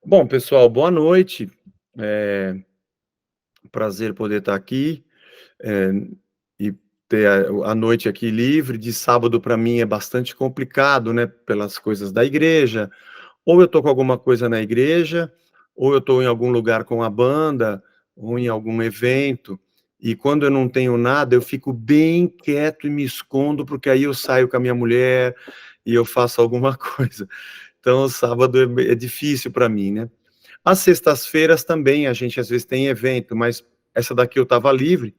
Bom, pessoal, boa noite. Prazer poder estar aqui, eh, e ter a noite aqui livre. De sábado para mim é bastante complicado, né, pelas coisas da igreja. Ou eu estou com alguma coisa na igreja, ou eu estou em algum lugar com a banda, ou em algum evento. E quando eu não tenho nada, eu fico bem quieto e me escondo, porque aí eu saio com a minha mulher e eu faço alguma coisa. Então, o sábado é difícil para mim, né? Às sextas-feiras também a gente às vezes tem evento, mas essa daqui eu estava livre.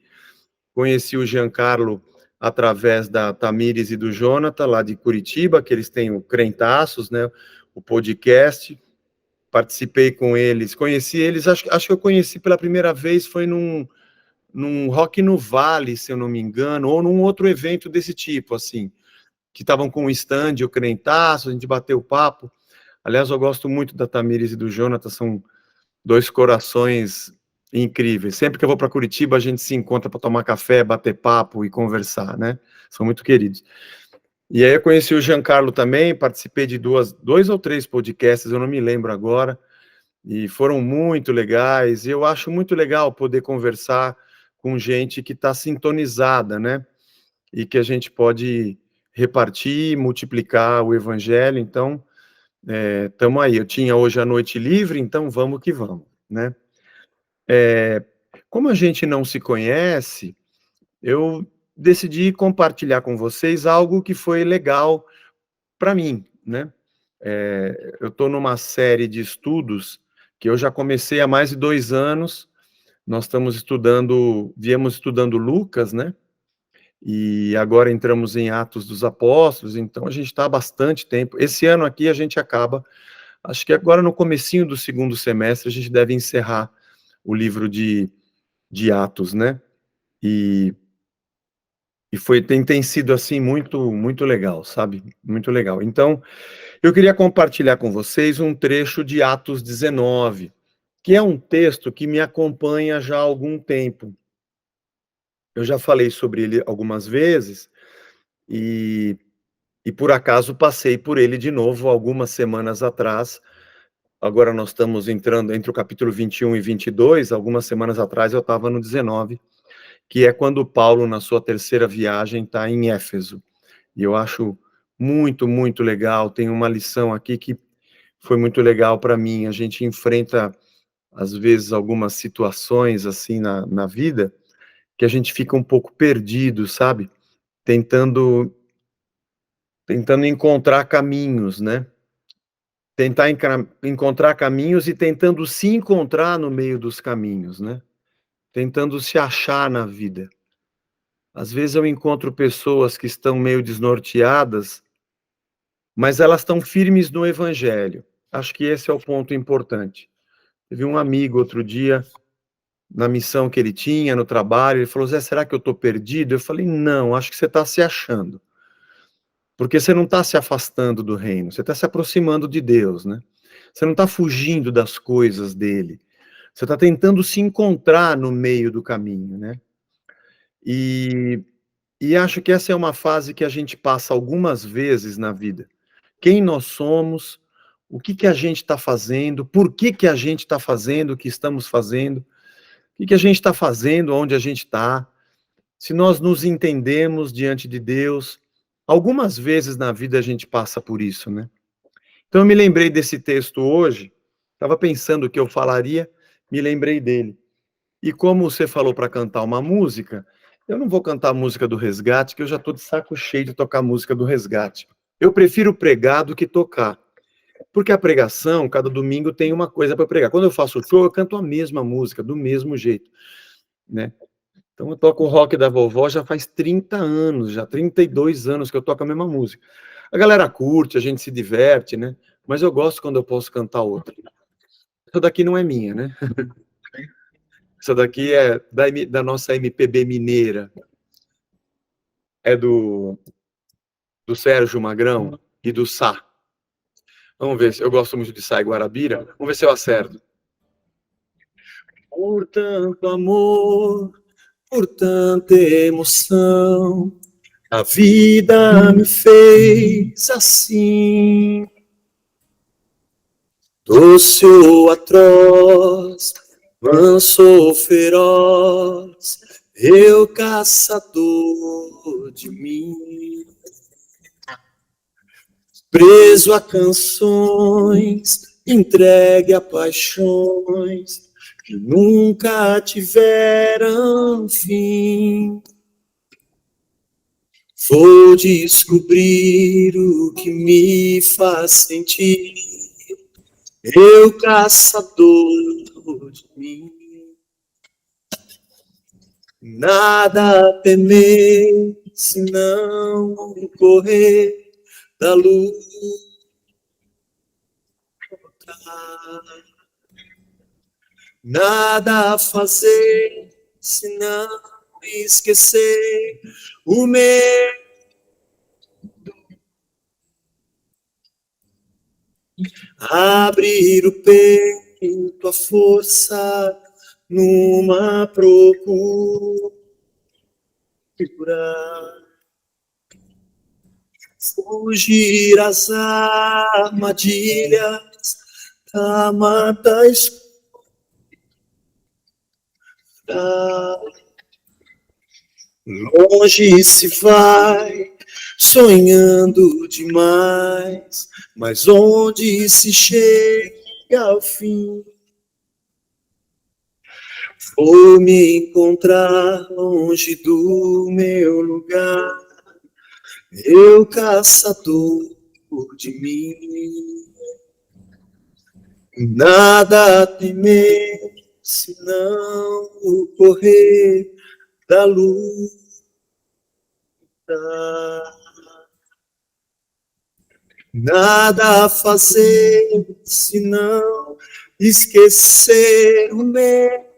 Conheci o Giancarlo através da Tamires e do Jonathan, lá de Curitiba, que eles têm o Crentaços, né? O podcast. Participei com eles, conheci eles, acho que eu conheci pela primeira vez, foi num Rock no Vale, se eu não me engano, ou num outro evento desse tipo, assim, que estavam com o stand, o Crentaços, a gente bateu papo. Aliás, eu gosto muito da Tamires e do Jonathan, são dois corações incríveis. Sempre que eu vou para Curitiba, a gente se encontra para tomar café, bater papo e conversar, né? São muito queridos. E aí eu conheci o Giancarlo também, participei de dois ou três podcasts, eu não me lembro agora, e foram muito legais. E eu acho muito legal poder conversar com gente que está sintonizada, né? E que a gente pode repartir, multiplicar o evangelho. Então, estamos aí. Eu tinha hoje a noite livre, então vamos que vamos, né? Como a gente não se conhece, eu decidi compartilhar com vocês algo que foi legal para mim, né? Eu estou numa série de estudos que eu já comecei há mais de 2 anos. Nós viemos estudando Lucas, né? E agora entramos em Atos dos Apóstolos, então a gente está há bastante tempo. Esse ano aqui a gente acaba, acho que agora no comecinho do segundo semestre a gente deve encerrar o livro de Atos, né? E tem sido assim muito legal, sabe? Muito legal. Então, eu queria compartilhar com vocês um trecho de Atos 19, que é um texto que me acompanha já há algum tempo. Eu já falei sobre ele algumas vezes e, e por acaso passei por ele de novo algumas semanas atrás. Agora nós estamos entrando entre o capítulo 21 e 22. Algumas semanas atrás eu estava no 19, que é quando Paulo, na sua terceira viagem, está em Éfeso. E eu acho muito legal. Tem uma lição aqui que foi muito legal para mim. A gente enfrenta, às vezes, algumas situações assim na vida, que a gente fica um pouco perdido, sabe? Tentando encontrar caminhos, né? Encontrar caminhos e tentando se encontrar no meio dos caminhos, né? Tentando se achar na vida. Às vezes eu encontro pessoas que estão meio desnorteadas, mas elas estão firmes no evangelho. Acho que esse é o ponto importante. Teve um amigo outro dia, na missão que ele tinha, no trabalho, ele falou: Zé, será que eu estou perdido? Eu falei: não, acho que você está se achando. Porque você não está se afastando do reino, você está se aproximando de Deus, né? Você não está fugindo das coisas dele. Você está tentando se encontrar no meio do caminho, né? E, e acho que essa é uma fase que a gente passa algumas vezes na vida. Quem nós somos, o que a gente está fazendo, por que a gente está fazendo o que estamos fazendo, o que a gente está fazendo, onde a gente está, se nós nos entendemos diante de Deus. Algumas vezes na vida a gente passa por isso, né? Então eu me lembrei desse texto hoje, estava pensando o que eu falaria, me lembrei dele. E como você falou para cantar uma música, eu não vou cantar a música do Resgate, que eu já estou de saco cheio de tocar a música do Resgate. Eu prefiro pregar do que tocar. Porque a pregação, cada domingo tem uma coisa para pregar. Quando eu faço show, eu canto a mesma música, do mesmo jeito, né? Então eu toco o rock da vovó já faz 30 anos, já 32 anos que eu toco a mesma música. A galera curte, a gente se diverte, né? Mas eu gosto quando eu posso cantar outra. Essa daqui não é minha, né? Essa daqui é da nossa MPB mineira. É do Sérgio Magrão e do Sá. Vamos ver se eu gosto muito de Sá e Guarabira. Vamos ver se eu acerto. Por tanto amor, por tanta emoção, a vida me fez assim. doce ou atroz, manso ou feroz, eu caçador de mim, preso a canções, entregue a paixões que nunca tiveram fim. Vou descobrir o que me faz sentir, eu caçador de mim. Nada a temer, senão correr da luta. Nada a fazer, senão esquecer o medo. Abrir o peito, a força numa procura. Fugir às armadilhas da mata escura. Longe se vai, sonhando demais, mas onde se chega ao fim? Vou me encontrar longe do meu lugar, eu caçador de mim. Nada a temer, senão o correr da luta. Nada a fazer, senão esquecer o medo.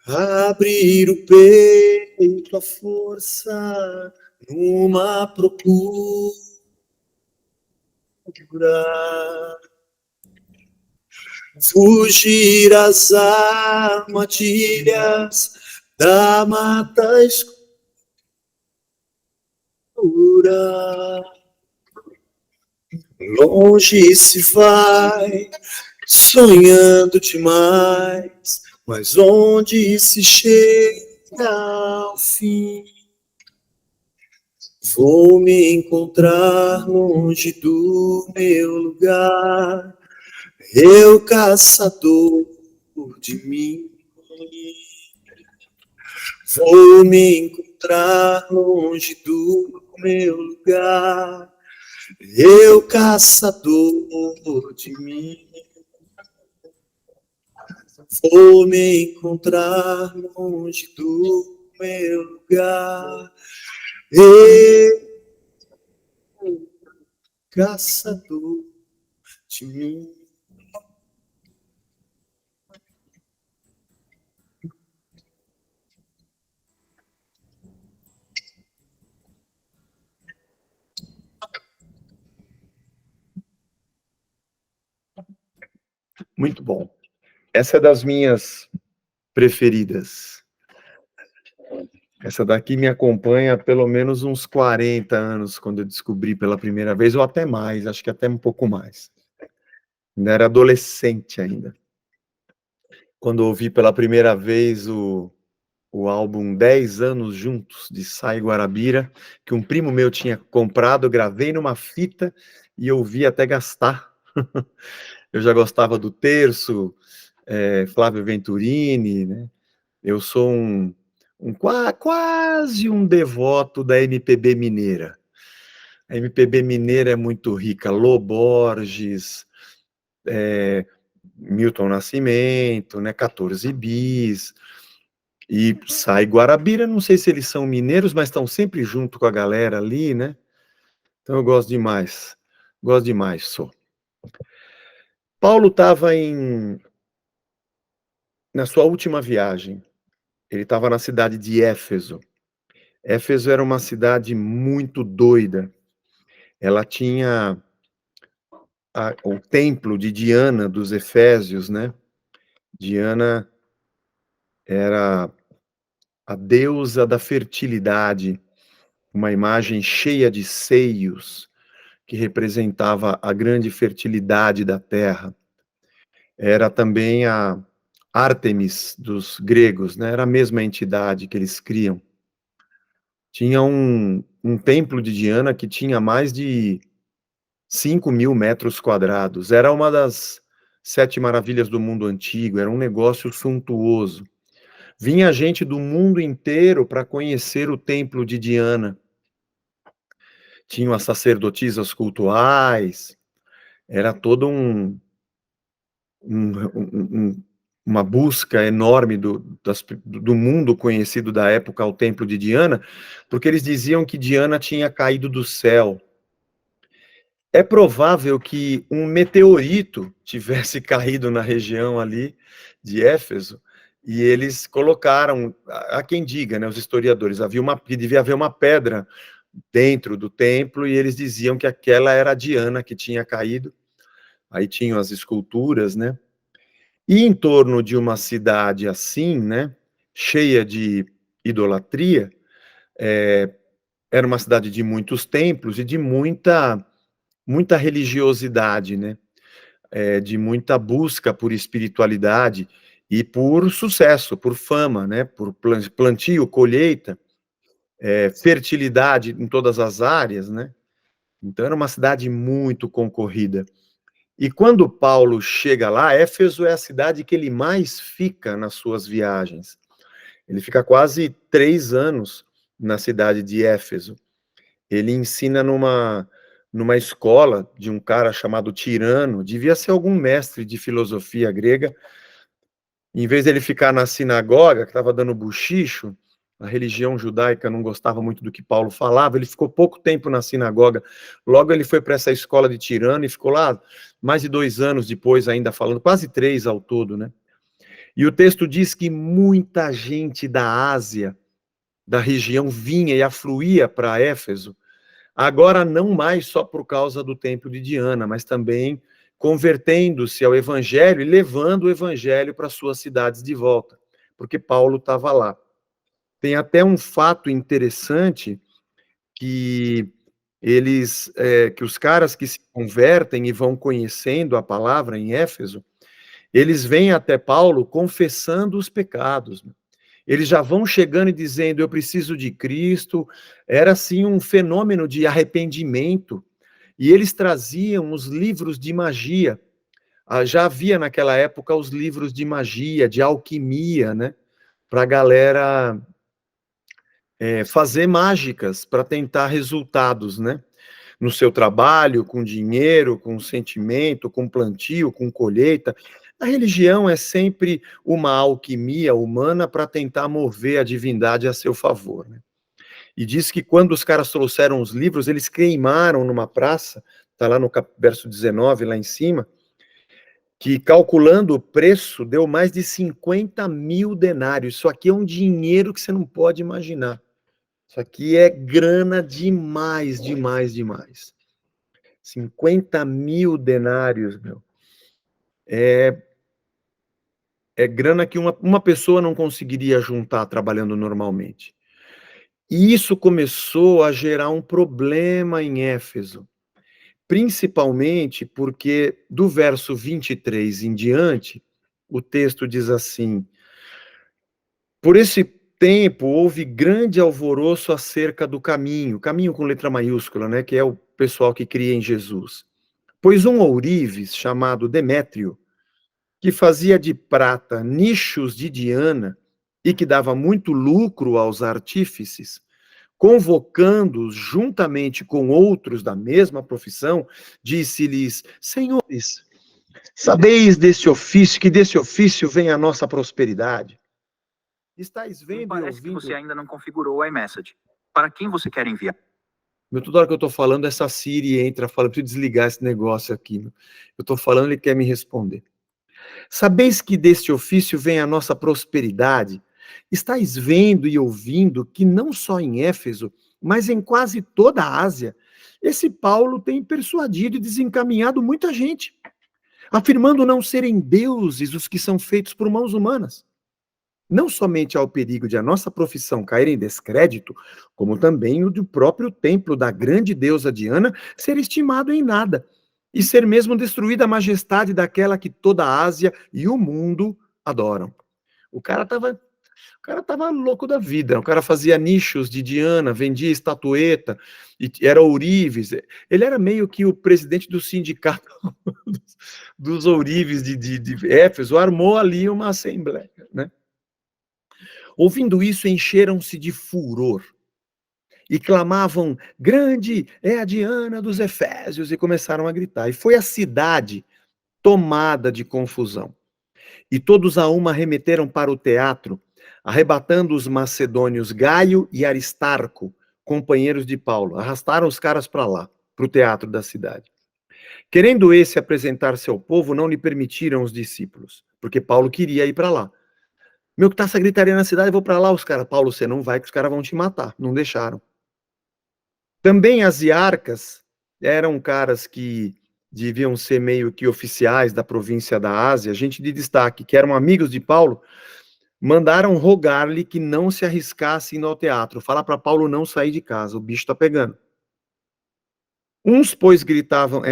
Abrir o peito, a força numa procura. Fugir às armadilhas da mata escura. Longe se vai, sonhando demais, mas onde se chega ao fim? Vou me encontrar longe do meu lugar, eu caçador de mim. Vou me encontrar longe do meu lugar, eu caçador de mim. Vou me encontrar longe do meu lugar, eu caçador de mim. Muito bom. Essa é das minhas preferidas. Essa daqui me acompanha há pelo menos uns 40 anos, quando eu descobri pela primeira vez, ou até mais, acho que até um pouco mais. Ainda era adolescente ainda. Quando ouvi pela primeira vez o álbum 10 Anos Juntos, de Sai Guarabira, que um primo meu tinha comprado, eu gravei numa fita e ouvi até gastar. Eu já gostava do Terço, Flávio Venturini, né? Eu sou quase um devoto da MPB mineira. A MPB mineira é muito rica, Lô Borges, Milton Nascimento, né, 14 Bis, e Sai Guarabira, não sei se eles são mineiros, mas estão sempre junto com a galera ali, né? Então eu gosto demais, sou. Paulo estava na sua última viagem, ele estava na cidade de Éfeso. Éfeso era uma cidade muito doida. Ela tinha o templo de Diana dos Efésios, né? Diana era a deusa da fertilidade. uma imagem cheia de seios, que representava a grande fertilidade da terra. Era também a Ártemis dos gregos, né? Era a mesma entidade que eles criam. Tinha um templo de Diana que tinha mais de 5.000 metros quadrados. Era uma das 7 maravilhas do mundo antigo, era um negócio suntuoso. Vinha gente do mundo inteiro para conhecer o templo de Diana. Tinham as sacerdotisas cultuais, era todo uma busca enorme do mundo conhecido da época ao templo de Diana, porque eles diziam que Diana tinha caído do céu. É provável que um meteorito tivesse caído na região ali de Éfeso, e eles colocaram, há quem diga, né, os historiadores, devia haver uma pedra dentro do templo, e eles diziam que aquela era a Diana que tinha caído. Aí tinham as esculturas, né? E em torno de uma cidade assim, né, cheia de idolatria, era uma cidade de muitos templos e de muita religiosidade, né? De muita busca por espiritualidade e por sucesso, por fama, né? Por plantio, colheita, fertilidade em todas as áreas, né? Então era uma cidade muito concorrida. E quando Paulo chega lá, Éfeso é a cidade que ele mais fica nas suas viagens. Ele fica quase 3 anos na cidade de Éfeso. Ele ensina numa escola de um cara chamado Tirano, devia ser algum mestre de filosofia grega. Em vez dele ficar na sinagoga, que estava dando buchicho, a religião judaica não gostava muito do que Paulo falava, ele ficou pouco tempo na sinagoga. Logo ele foi para essa escola de Tirano e ficou lá mais de 2 anos depois ainda falando, quase 3 ao todo, né? E o texto diz que muita gente da Ásia, da região, vinha e afluía para Éfeso, agora não mais só por causa do templo de Diana, mas também convertendo-se ao evangelho e levando o evangelho para suas cidades de volta, porque Paulo estava lá. Tem até um fato interessante que que os caras que se convertem e vão conhecendo a palavra em Éfeso, eles vêm até Paulo confessando os pecados. Eles já vão chegando e dizendo, eu preciso de Cristo. Era assim um fenômeno de arrependimento. E eles traziam os livros de magia. Já havia naquela época os livros de magia, de alquimia, né? Para a galera fazer mágicas, para tentar resultados, né? No seu trabalho, com dinheiro, com sentimento, com plantio, com colheita. A religião é sempre uma alquimia humana para tentar mover a divindade a seu favor, né? E diz que quando os caras trouxeram os livros, eles queimaram numa praça, está lá no verso 19, lá em cima, que calculando o preço, deu mais de 50.000 denários. Isso aqui é um dinheiro que você não pode imaginar. Isso aqui é grana demais, demais, demais. 50.000 denários, meu. É grana que uma pessoa não conseguiria juntar trabalhando normalmente. E isso começou a gerar um problema em Éfeso, principalmente porque do verso 23 em diante, o texto diz assim: por esse tempo houve grande alvoroço acerca do caminho com letra maiúscula, né, que é o pessoal que cria em Jesus. Pois um ourives chamado Demétrio, que fazia de prata nichos de Diana e que dava muito lucro aos artífices, convocando-os juntamente com outros da mesma profissão, disse-lhes: senhores, sabeis desse ofício, que desse ofício vem a nossa prosperidade. Estais vendo Parece e que ouvindo... você ainda não configurou o iMessage. Para quem você quer enviar? Toda hora que eu estou falando, essa Siri entra, fala, preciso desligar esse negócio aqui. Eu estou falando, ele quer me responder. Sabeis que deste ofício vem a nossa prosperidade? Estais vendo e ouvindo que não só em Éfeso, mas em quase toda a Ásia, esse Paulo tem persuadido e desencaminhado muita gente, afirmando não serem deuses os que são feitos por mãos humanas, não somente ao perigo de a nossa profissão cair em descrédito, como também o do próprio templo da grande deusa Diana ser estimado em nada, e ser mesmo destruída a majestade daquela que toda a Ásia e o mundo adoram. O cara estava louco da vida. O cara fazia nichos de Diana, vendia estatueta, e era ourives. Ele era meio que o presidente do sindicato dos ourives de Éfeso, armou ali uma assembleia, né? Ouvindo isso, encheram-se de furor e clamavam: grande é a Diana dos Efésios, e começaram a gritar. E foi a cidade tomada de confusão. E todos a uma remeteram para o teatro, arrebatando os macedônios Gaio e Aristarco, companheiros de Paulo. Arrastaram os caras para lá, para o teatro da cidade. Querendo esse apresentar-se ao povo, não lhe permitiram os discípulos, porque Paulo queria ir para lá. Meu, que tá essa gritaria na cidade, eu vou para lá, os caras. Paulo, você não vai, que os caras vão te matar. Não deixaram. Também as iarcas eram caras que deviam ser meio que oficiais da província da Ásia, gente de destaque, que eram amigos de Paulo, mandaram rogar-lhe que não se arriscasse indo ao teatro. Fala para Paulo não sair de casa, o bicho está pegando. Uns, pois, gritavam,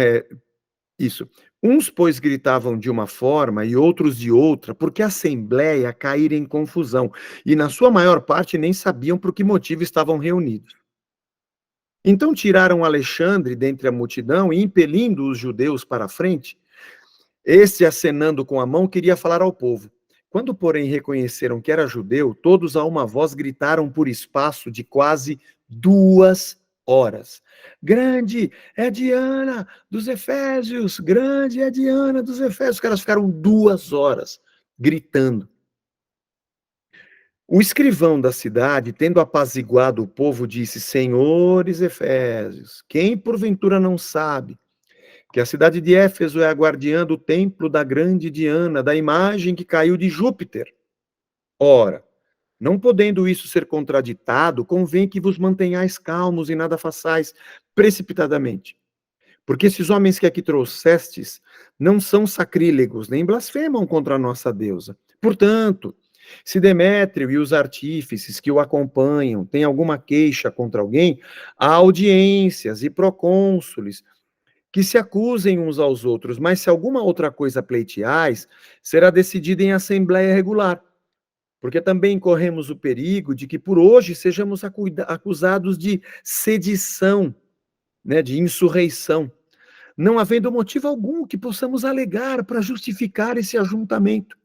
isso. Uns, pois, gritavam de uma forma e outros de outra, porque a assembleia caíra em confusão, e na sua maior parte nem sabiam por que motivo estavam reunidos. Então tiraram Alexandre dentre a multidão e, impelindo os judeus para a frente, este, acenando com a mão, queria falar ao povo. Quando, porém, reconheceram que era judeu, todos a uma voz gritaram por espaço de quase 2 horas. Grande é Diana dos Efésios! Grande é Diana dos Efésios! Os caras ficaram 2 horas gritando. O escrivão da cidade, tendo apaziguado o povo, disse: Senhores Efésios, quem porventura não sabe que a cidade de Éfeso é a guardiã do templo da grande Diana, da imagem que caiu de Júpiter? Ora, não podendo isso ser contraditado, convém que vos mantenhais calmos e nada façais precipitadamente. Porque esses homens que aqui trouxestes não são sacrílegos, nem blasfemam contra a nossa deusa. Portanto, se Demétrio e os artífices que o acompanham têm alguma queixa contra alguém, há audiências e procônsules que se acusem uns aos outros, mas se alguma outra coisa pleiteais, será decidida em assembleia regular. Porque também corremos o perigo de que por hoje sejamos acusados de sedição, né, de insurreição, não havendo motivo algum que possamos alegar para justificar esse ajuntamento.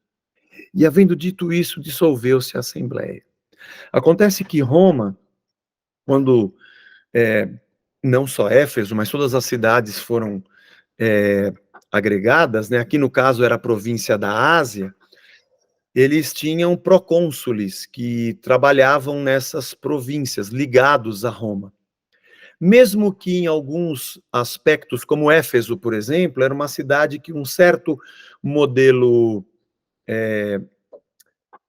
E havendo dito isso, dissolveu-se a assembleia. Acontece que Roma, quando não só Éfeso, mas todas as cidades foram agregadas, né? Aqui no caso era a província da Ásia, eles tinham procônsules que trabalhavam nessas províncias, ligados a Roma. Mesmo que em alguns aspectos, como Éfeso, por exemplo, era uma cidade que um certo modelo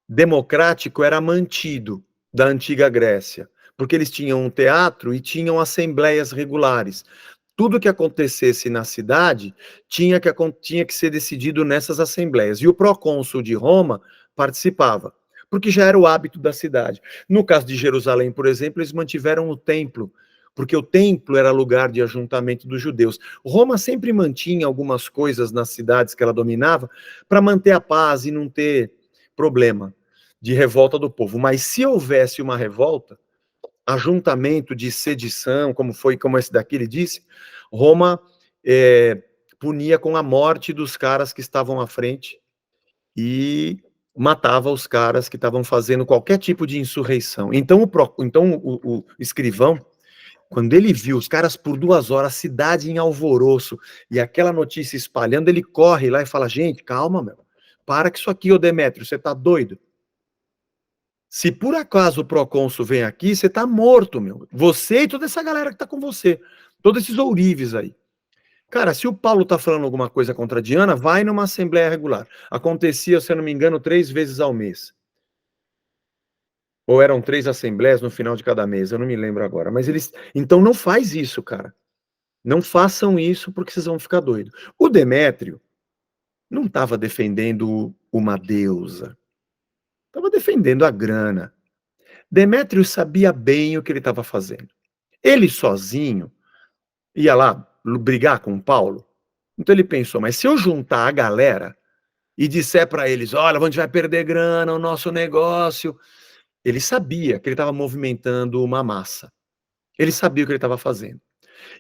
democrático era mantido da antiga Grécia, porque eles tinham um teatro e tinham assembleias regulares. Tudo que acontecesse na cidade tinha que ser decidido nessas assembleias. E o procônsul de Roma participava, porque já era o hábito da cidade. No caso de Jerusalém, por exemplo, eles mantiveram o templo, porque o templo era lugar de ajuntamento dos judeus. Roma sempre mantinha algumas coisas nas cidades que ela dominava para manter a paz e não ter problema de revolta do povo. Mas se houvesse uma revolta, ajuntamento de sedição, como esse daqui ele disse, Roma punia com a morte dos caras que estavam à frente e matava os caras que estavam fazendo qualquer tipo de insurreição. Então o escrivão, quando ele viu os caras por 2 horas, a cidade em alvoroço, e aquela notícia espalhando, ele corre lá e fala: gente, calma, meu, para que isso aqui, ô Demétrio, você tá doido? Se por acaso o procônsul vem aqui, você tá morto, meu. Você e toda essa galera que tá com você. Todos esses ourives aí. Cara, se o Paulo tá falando alguma coisa contra a Diana, vai numa assembleia regular. Acontecia, se eu não me engano, 3 vezes ao mês. Ou eram 3 assembleias no final de cada mês, eu não me lembro agora. Mas eles... Então não faz isso, cara. Não façam isso porque vocês vão ficar doidos. O Demétrio não estava defendendo uma deusa. Estava defendendo a grana. Demétrio sabia bem o que ele estava fazendo. Ele sozinho ia lá brigar com Paulo. Então ele pensou, mas se eu juntar a galera e disser para eles, olha, a gente vai perder grana, o nosso negócio. Ele sabia que ele estava movimentando uma massa. Ele sabia o que ele estava fazendo.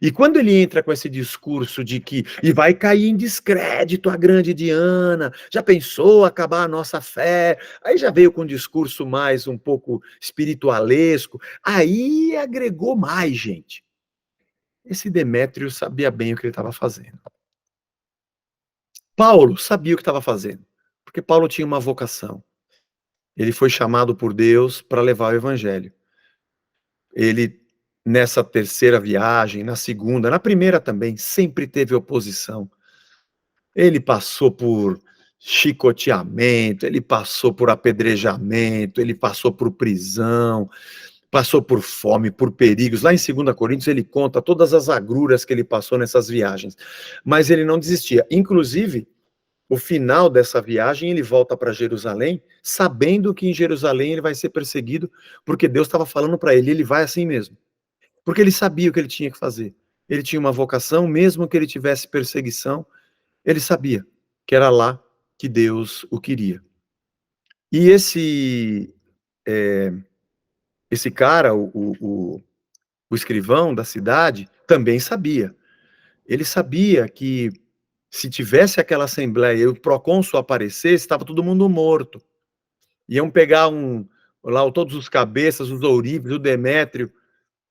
E quando ele entra com esse discurso de que e vai cair em descrédito a grande Diana, já pensou acabar a nossa fé? Aí já veio com um discurso mais um pouco espiritualesco, aí agregou mais, gente. Esse Demétrio sabia bem o que ele estava fazendo. Paulo sabia o que estava fazendo, porque Paulo tinha uma vocação. Ele foi chamado por Deus para levar o evangelho. Ele, nessa terceira viagem, na segunda, na primeira também, sempre teve oposição. Ele passou por chicoteamento, ele passou por apedrejamento, ele passou por prisão, passou por fome, por perigos. Lá em 2 Coríntios ele conta todas as agruras que ele passou nessas viagens. Mas ele não desistia. Inclusive, o final dessa viagem, ele volta para Jerusalém, sabendo que em Jerusalém ele vai ser perseguido, porque Deus estava falando para ele, ele vai assim mesmo. Porque ele sabia o que ele tinha que fazer. Ele tinha uma vocação, mesmo que ele tivesse perseguição, ele sabia que era lá que Deus o queria. E esse cara, o escrivão da cidade, também sabia. Ele sabia que se tivesse aquela assembleia e o procônsul aparecesse, estava todo mundo morto. Iam pegar lá todos os cabeças, os ourives, o Demétrio,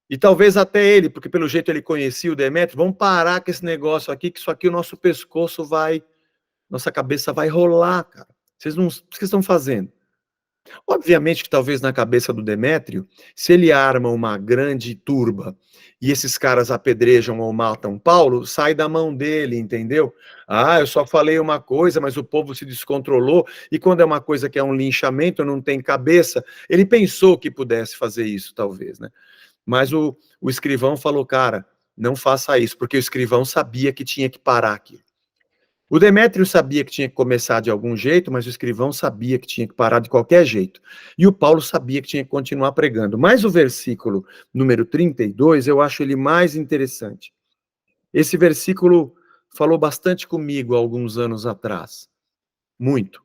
e talvez até ele, porque pelo jeito ele conhecia o Demétrio, vamos parar com esse negócio aqui, que isso aqui o nosso pescoço vai, nossa cabeça vai rolar, cara. Vocês não, o que vocês estão fazendo? Obviamente que talvez na cabeça do Demétrio, se ele arma uma grande turba e esses caras apedrejam ou matam Paulo, sai da mão dele, entendeu? Ah, eu só falei uma coisa, mas o povo se descontrolou, e quando é uma coisa que é um linchamento, não tem cabeça, ele pensou que pudesse fazer isso, talvez, né? Mas o escrivão falou, cara, não faça isso, porque o escrivão sabia que tinha que parar aqui. O Demétrio sabia que tinha que começar de algum jeito, mas o escrivão sabia que tinha que parar de qualquer jeito. E o Paulo sabia que tinha que continuar pregando. Mas o versículo número 32, eu acho ele mais interessante. Esse versículo falou bastante comigo há alguns anos atrás. Muito.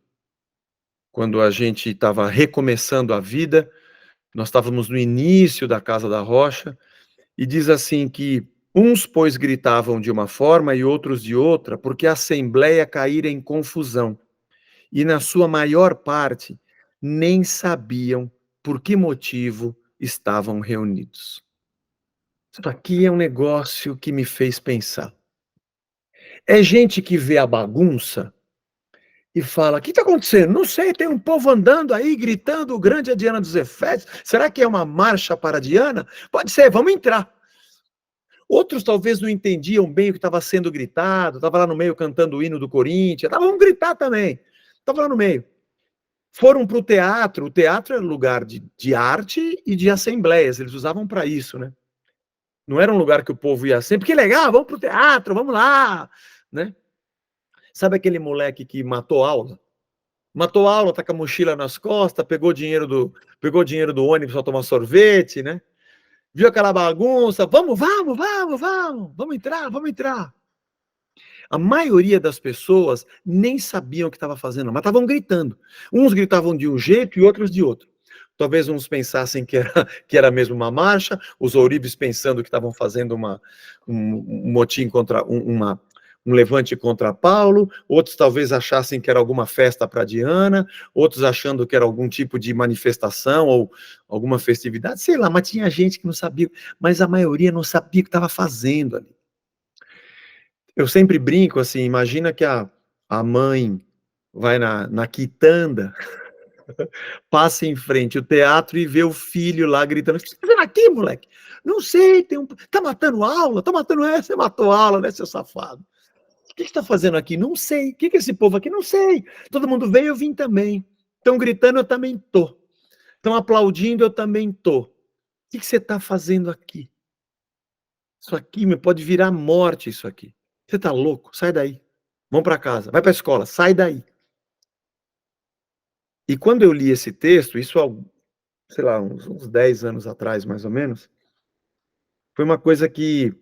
Quando a gente estava recomeçando a vida, nós estávamos no início da Casa da Rocha, e diz assim que uns, pois, gritavam de uma forma e outros de outra, porque a assembleia caíra em confusão. E, na sua maior parte, nem sabiam por que motivo estavam reunidos. Isso aqui é um negócio que me fez pensar. É gente que vê a bagunça e fala: o que está acontecendo? Não sei, tem um povo andando aí, gritando, o grande é Diana dos Efésios. Será que é uma marcha para Diana? Pode ser, vamos entrar. Outros talvez não entendiam bem o que estava sendo gritado, estava lá no meio cantando o hino do Corinthians, vamos gritar também, estava lá no meio. Foram para o teatro era lugar de arte e de assembleias, eles usavam para isso, né? Não era um lugar que o povo ia sempre, que legal, vamos para o teatro, vamos lá, né? Sabe aquele moleque que matou aula? Matou aula, tá com a mochila nas costas, pegou dinheiro do ônibus para tomar sorvete, né? Viu aquela bagunça, vamos entrar, vamos entrar. A maioria das pessoas nem sabiam o que estava fazendo, mas estavam gritando. Uns gritavam de um jeito e outros de outro. Talvez uns pensassem que era mesmo uma marcha, os ourives pensando que estavam fazendo um motim contra um levante contra Paulo, outros talvez achassem que era alguma festa para Diana, outros achando que era algum tipo de manifestação ou alguma festividade, sei lá, mas tinha gente que não sabia, mas a maioria não sabia o que estava fazendo ali. Eu sempre brinco assim, imagina que a mãe vai na quitanda, passa em frente o teatro e vê o filho lá gritando: o que você está fazendo aqui, moleque? Não sei, tá matando aula? Tá matando essa? Você matou aula, né, seu safado? O que você está fazendo aqui? Não sei. O que é esse povo aqui? Não sei. Todo mundo veio, eu vim também. Estão gritando, eu também tô. Estão aplaudindo, eu também tô. O que você está fazendo aqui? Isso aqui me pode virar morte, isso aqui. Você está louco? Sai daí. Vamos para casa. Vai para a escola. Sai daí. E quando eu li esse texto, isso há, sei lá, uns 10 anos atrás, mais ou menos, foi uma coisa que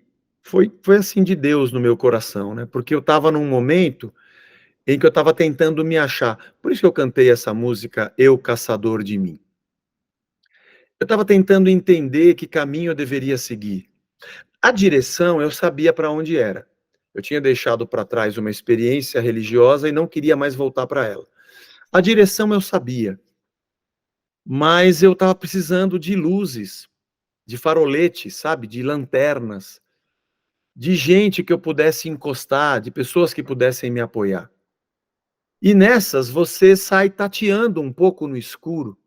foi assim de Deus no meu coração, né, porque eu estava num momento em que eu estava tentando me achar. Por isso que eu cantei essa música, Eu Caçador de Mim. Eu estava tentando entender que caminho eu deveria seguir. A direção eu sabia para onde era. Eu tinha deixado para trás uma experiência religiosa e não queria mais voltar para ela. A direção eu sabia, mas eu estava precisando de luzes, de faroletes, sabe, de lanternas, de gente que eu pudesse encostar, de pessoas que pudessem me apoiar. E nessas você sai tateando um pouco no escuro.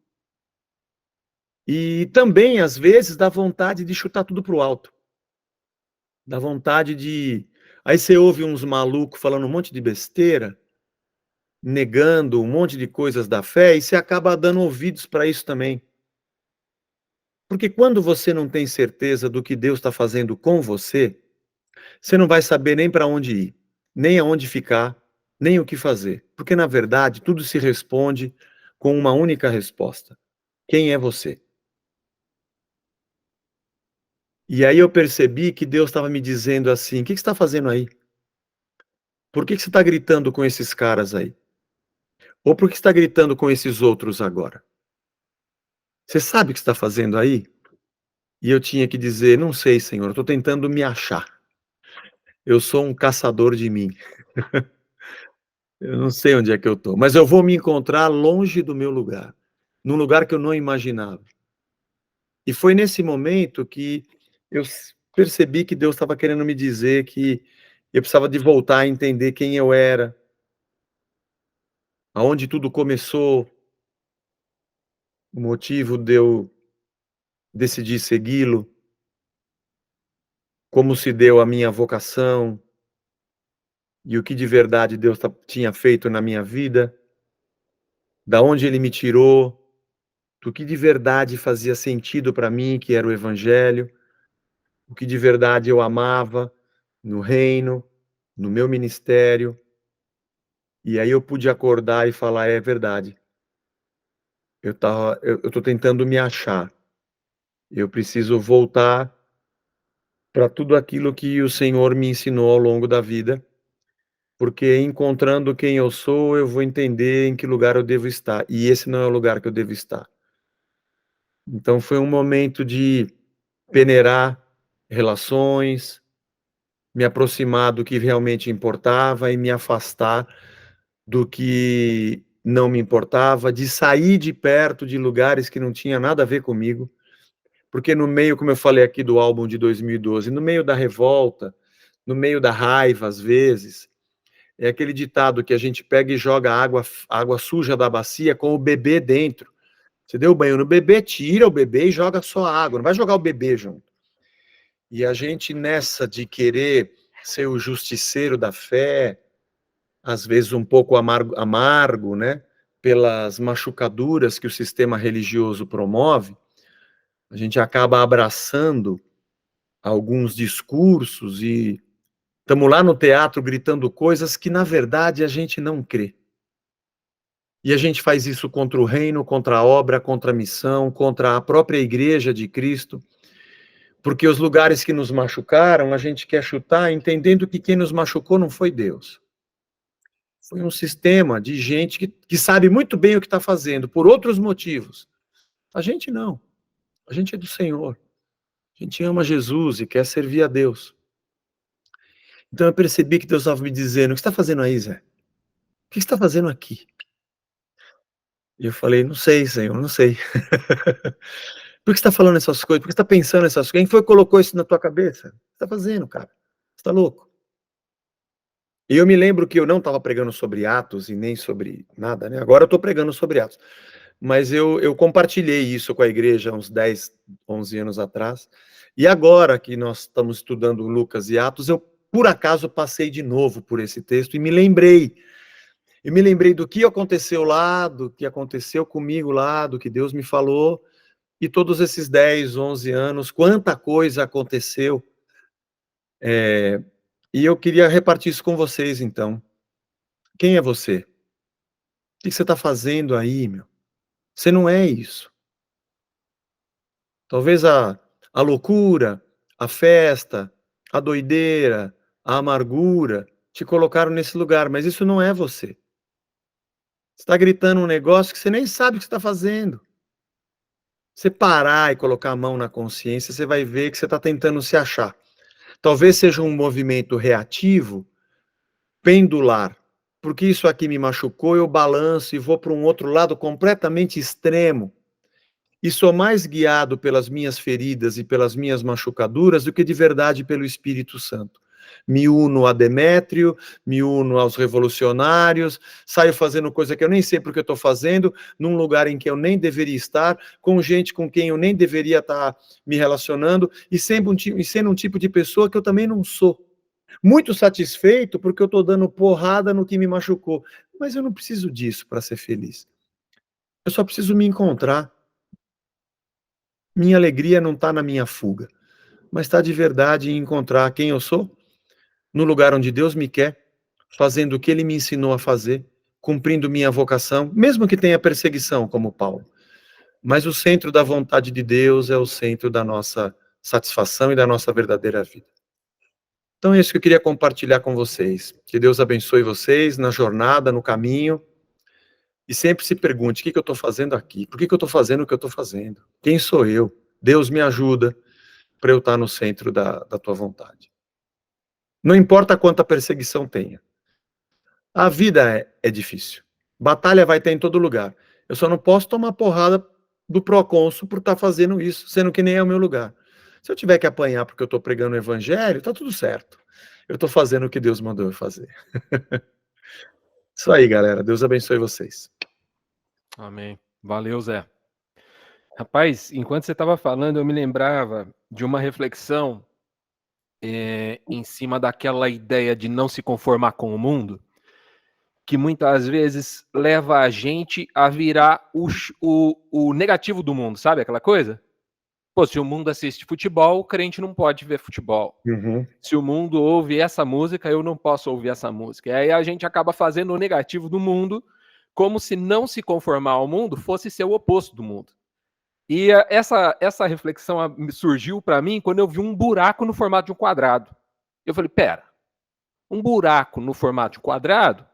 E também, às vezes, dá vontade de chutar tudo pro alto. Dá vontade de. Aí você ouve uns malucos falando um monte de besteira, negando um monte de coisas da fé, e você acaba dando ouvidos para isso também. Porque quando você não tem certeza do que Deus está fazendo com você, você não vai saber nem para onde ir, nem aonde ficar, nem o que fazer. Porque, na verdade, tudo se responde com uma única resposta: quem é você? E aí eu percebi que Deus estava me dizendo assim: o que você está fazendo aí? Por que você está gritando com esses caras aí? Ou por que você está gritando com esses outros agora? Você sabe o que você está fazendo aí? E eu tinha que dizer: não sei, Senhor, eu estou tentando me achar. Eu sou um caçador de mim. Eu não sei onde é que eu estou, mas eu vou me encontrar longe do meu lugar, num lugar que eu não imaginava. E foi nesse momento que eu percebi que Deus estava querendo me dizer que eu precisava de voltar a entender quem eu era, aonde tudo começou, o motivo de eu decidir segui-lo, como se deu a minha vocação e o que de verdade Deus tinha feito na minha vida, da onde Ele me tirou, do que de verdade fazia sentido para mim, que era o Evangelho, o que de verdade eu amava no reino, no meu ministério. E aí eu pude acordar e falar: é verdade, eu estou tentando me achar, eu preciso voltar para tudo aquilo que o Senhor me ensinou ao longo da vida, porque encontrando quem eu sou, eu vou entender em que lugar eu devo estar, e esse não é o lugar que eu devo estar. Então foi um momento de peneirar relações, me aproximar do que realmente importava e me afastar do que não me importava, de sair de perto de lugares que não tinha nada a ver comigo, porque no meio, como eu falei aqui do álbum de 2012, no meio da revolta, no meio da raiva, às vezes, é aquele ditado que a gente pega e joga água suja da bacia com o bebê dentro. Você deu banho no bebê, tira o bebê e joga só a água, não vai jogar o bebê junto. E a gente nessa de querer ser o justiceiro da fé, às vezes um pouco amargo, né, pelas machucaduras que o sistema religioso promove, a gente acaba abraçando alguns discursos e estamos lá no teatro gritando coisas que, na verdade, a gente não crê. E a gente faz isso contra o reino, contra a obra, contra a missão, contra a própria igreja de Cristo, porque os lugares que nos machucaram, a gente quer chutar, entendendo que quem nos machucou não foi Deus. Foi um sistema de gente que sabe muito bem o que está fazendo, por outros motivos. A gente não. A gente é do Senhor. A gente ama Jesus e quer servir a Deus. Então eu percebi que Deus estava me dizendo: o que você está fazendo aí, Zé? O que você está fazendo aqui? E eu falei: não sei, Senhor, não sei. Por que você está falando essas coisas? Por que você está pensando essas coisas? Quem foi que colocou isso na tua cabeça? O que você está fazendo, cara? Você está louco? E eu me lembro que eu não estava pregando sobre Atos e nem sobre nada, né? Agora eu estou pregando sobre Atos. Mas eu compartilhei isso com a igreja há uns 10, 11 anos atrás. E agora que nós estamos estudando Lucas e Atos, eu, por acaso, passei de novo por esse texto e me lembrei. E me lembrei do que aconteceu lá, do que aconteceu comigo lá, do que Deus me falou. E todos esses 10, 11 anos, quanta coisa aconteceu. E eu queria repartir isso com vocês, então. Quem é você? que você está fazendo aí, meu? Você não é isso. Talvez a loucura, a festa, a doideira, a amargura te colocaram nesse lugar, mas isso não é você. Você está gritando um negócio que você nem sabe o que você está fazendo. Você parar e colocar a mão na consciência, você vai ver que você está tentando se achar. Talvez seja um movimento reativo, pendular, porque isso aqui me machucou, eu balanço e vou para um outro lado completamente extremo. E sou mais guiado pelas minhas feridas e pelas minhas machucaduras do que de verdade pelo Espírito Santo. Me uno a Demétrio, me uno aos revolucionários, saio fazendo coisa que eu nem sei porque eu estou fazendo, num lugar em que eu nem deveria estar, com gente com quem eu nem deveria estar me relacionando, e sendo um tipo de pessoa que eu também não sou. Muito satisfeito porque eu estou dando porrada no que me machucou. Mas eu não preciso disso para ser feliz. Eu só preciso me encontrar. Minha alegria não está na minha fuga, mas está de verdade em encontrar quem eu sou, no lugar onde Deus me quer, fazendo o que Ele me ensinou a fazer, cumprindo minha vocação, mesmo que tenha perseguição, como Paulo. Mas o centro da vontade de Deus é o centro da nossa satisfação e da nossa verdadeira vida. Então é isso que eu queria compartilhar com vocês. Que Deus abençoe vocês na jornada, no caminho. E sempre se pergunte, o que eu estou fazendo aqui? Por que eu estou fazendo o que eu estou fazendo? Quem sou eu? Deus me ajuda para eu estar no centro da tua vontade. Não importa quanta perseguição tenha. A vida é difícil. Batalha vai ter em todo lugar. Eu só não posso tomar porrada do procônsul por estar fazendo isso, sendo que nem é o meu lugar. Se eu tiver que apanhar porque eu estou pregando o evangelho, tá tudo certo. Eu estou fazendo o que Deus mandou eu fazer. Isso aí, galera. Deus abençoe vocês. Amém. Valeu, Zé. Rapaz, enquanto você estava falando, eu me lembrava de uma reflexão em cima daquela ideia de não se conformar com o mundo, que muitas vezes leva a gente a virar o negativo do mundo, sabe aquela coisa? Pô, se o mundo assiste futebol, o crente não pode ver futebol. Uhum. Se o mundo ouve essa música, eu não posso ouvir essa música. E aí a gente acaba fazendo o negativo do mundo, como se não se conformar ao mundo fosse ser o oposto do mundo. E essa reflexão surgiu para mim quando eu vi um buraco no formato de um quadrado. Eu falei, pera, um buraco no formato de quadrado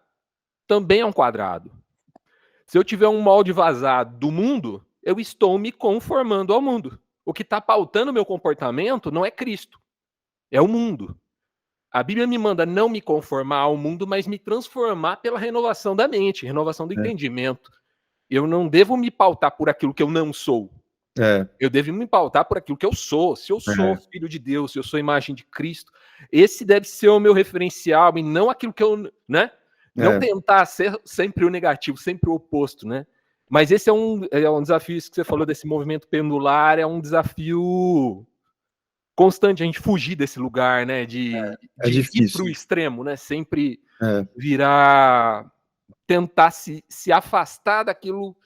também é um quadrado. Se eu tiver um molde vazado do mundo, eu estou me conformando ao mundo. O que está pautando o meu comportamento não é Cristo, é o mundo. A Bíblia me manda não me conformar ao mundo, mas me transformar pela renovação da mente, renovação do entendimento. Eu não devo me pautar por aquilo que eu não sou. Eu devo me pautar por aquilo que eu sou. Se eu sou filho de Deus, se eu sou imagem de Cristo, esse deve ser o meu referencial e não aquilo que eu, né? Não tentar ser sempre o negativo, sempre o oposto, né? Mas esse é um desafio, isso que você falou desse movimento pendular, é um desafio constante, a gente fugir desse lugar, né? De ir para o extremo, né? Sempre virar, tentar se afastar daquilo.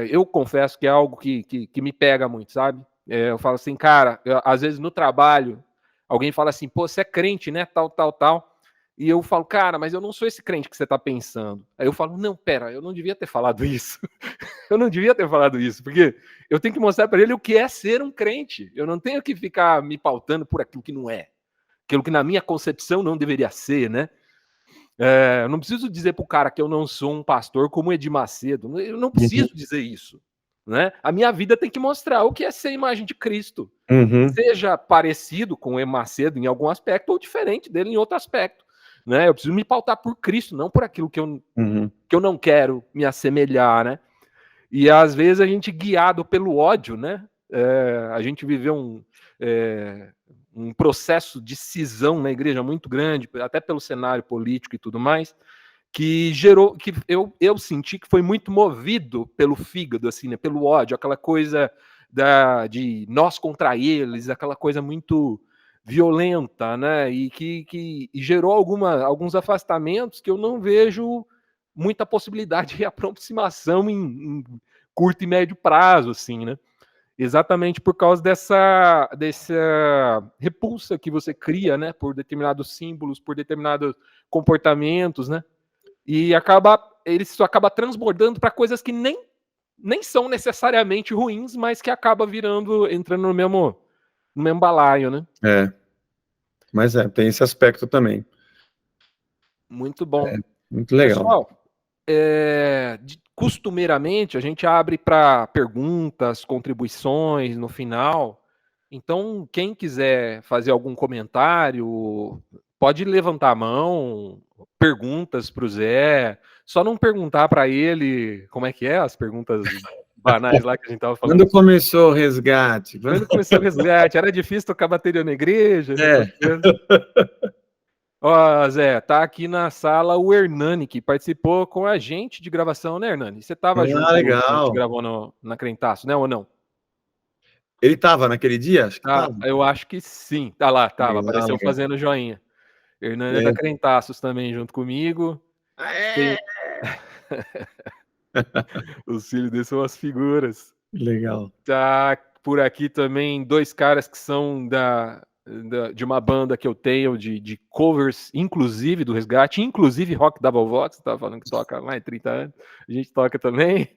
Eu confesso que é algo que me pega muito, sabe? Eu falo assim, cara, às vezes no trabalho, alguém fala assim, pô, você é crente, né? Tal, tal, tal. E eu falo, cara, mas eu não sou esse crente que você está pensando. Aí eu falo, não, pera, eu não devia ter falado isso. Eu não devia ter falado isso, porque eu tenho que mostrar para ele o que é ser um crente. Eu não tenho que ficar me pautando por aquilo que não é. Aquilo que na minha concepção não deveria ser, né? Eu não preciso dizer para o cara que eu não sou um pastor como Edir Macedo. Eu não preciso dizer isso. Né? A minha vida tem que mostrar o que é ser imagem de Cristo. Seja parecido com o Edir Macedo em algum aspecto ou diferente dele em outro aspecto. Né? Eu preciso me pautar por Cristo, não por aquilo que eu não quero me assemelhar. Né? E às vezes a gente guiado pelo ódio, né? A gente viveu um processo de cisão na igreja muito grande, até pelo cenário político e tudo mais, que gerou, que eu senti que foi muito movido pelo fígado, assim, né, pelo ódio, aquela coisa de nós contra eles, aquela coisa muito violenta, né, e que gerou alguns afastamentos que eu não vejo muita possibilidade de aproximação em curto e médio prazo, assim, né. Exatamente por causa dessa repulsa que você cria, né, por determinados símbolos, por determinados comportamentos, né, e acaba isso acaba transbordando para coisas que nem são necessariamente ruins, mas que acaba entrando no mesmo balaio, né? Mas tem esse aspecto também. Muito bom. Muito legal. Pessoal, costumeiramente a gente abre para perguntas, contribuições no final. Então, quem quiser fazer algum comentário, pode levantar a mão, perguntas para o Zé. Só não perguntar para ele como é que é as perguntas banais lá que a gente estava falando. Quando começou o resgate? Quando começou o resgate, era difícil tocar bateria na igreja? Ó, Zé, tá aqui na sala o Hernani, que participou com a gente de gravação, né, Hernani? Você tava junto legal. quando a gente gravou na Crentaço, né, ou não? Ele tava naquele dia? Acho que tava. Eu acho que sim. Tá lá, tava, Legal, apareceu legal. fazendo joinha. Hernani é da Crentaços também, junto comigo. Os filhos dele são as figuras. Legal. Tá por aqui também 2 caras que são de uma banda que eu tenho de covers, inclusive do Resgate, inclusive Rock Double Vox, você tava falando que toca há mais de 30 anos, a gente toca também,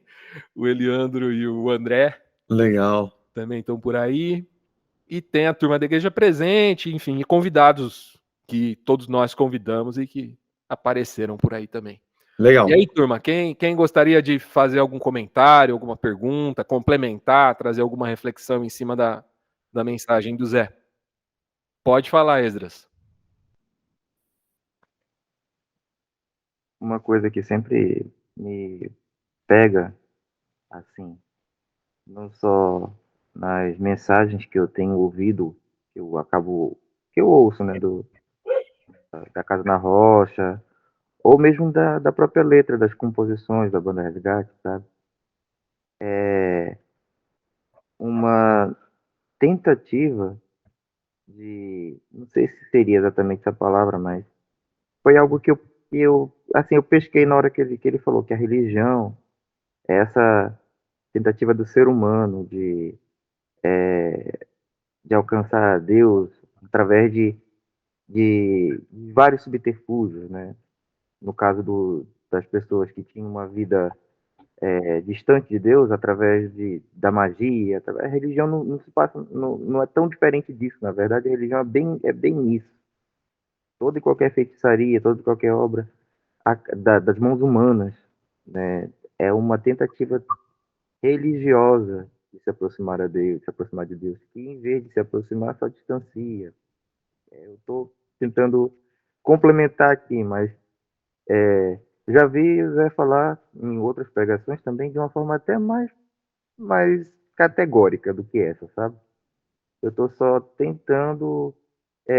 o Eliandro e o André. Legal. Também estão por aí, e tem a turma da igreja presente, enfim, e convidados que todos nós convidamos e que apareceram por aí também. Legal. E aí, turma, quem gostaria de fazer algum comentário, alguma pergunta, complementar, trazer alguma reflexão em cima da mensagem do Zé? Pode falar, Esdras. Uma coisa que sempre me pega, assim, não só nas mensagens que eu tenho ouvido, que eu ouço, né, da Casa na Rocha, ou mesmo da própria letra das composições da banda Resgate, sabe? É uma tentativa não sei se seria exatamente essa palavra, mas foi algo que eu pesquei na hora que ele falou que a religião é essa tentativa do ser humano de alcançar a Deus através de vários subterfúgios, né? No caso das pessoas que tinham uma vida distante de Deus, através da magia, a religião não se passa, não é tão diferente disso, na verdade, a religião é bem isso. Toda e qualquer feitiçaria, toda e qualquer obra das mãos humanas, né, é uma tentativa religiosa de se aproximar a Deus, se aproximar de Deus, que em vez de se aproximar, só distancia. Eu estou tentando complementar aqui, mas já vi o Zé falar em outras pregações também de uma forma até mais categórica do que essa, sabe? Eu estou só tentando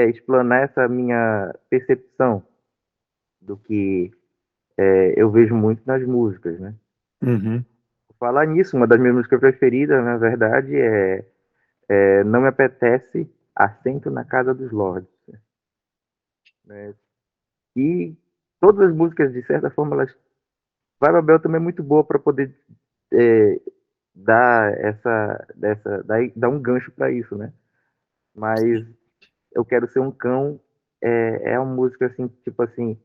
explanar essa minha percepção do que eu vejo muito nas músicas, né? Uhum. Falar nisso, uma das minhas músicas preferidas, na verdade, Não Me Apetece Assento na Casa dos Lords. Né? E todas as músicas, de certa forma, elas... Vai Babel também é muito boa para poder dar um gancho para isso, né? Mas Eu Quero Ser um Cão é uma música assim, tipo assim,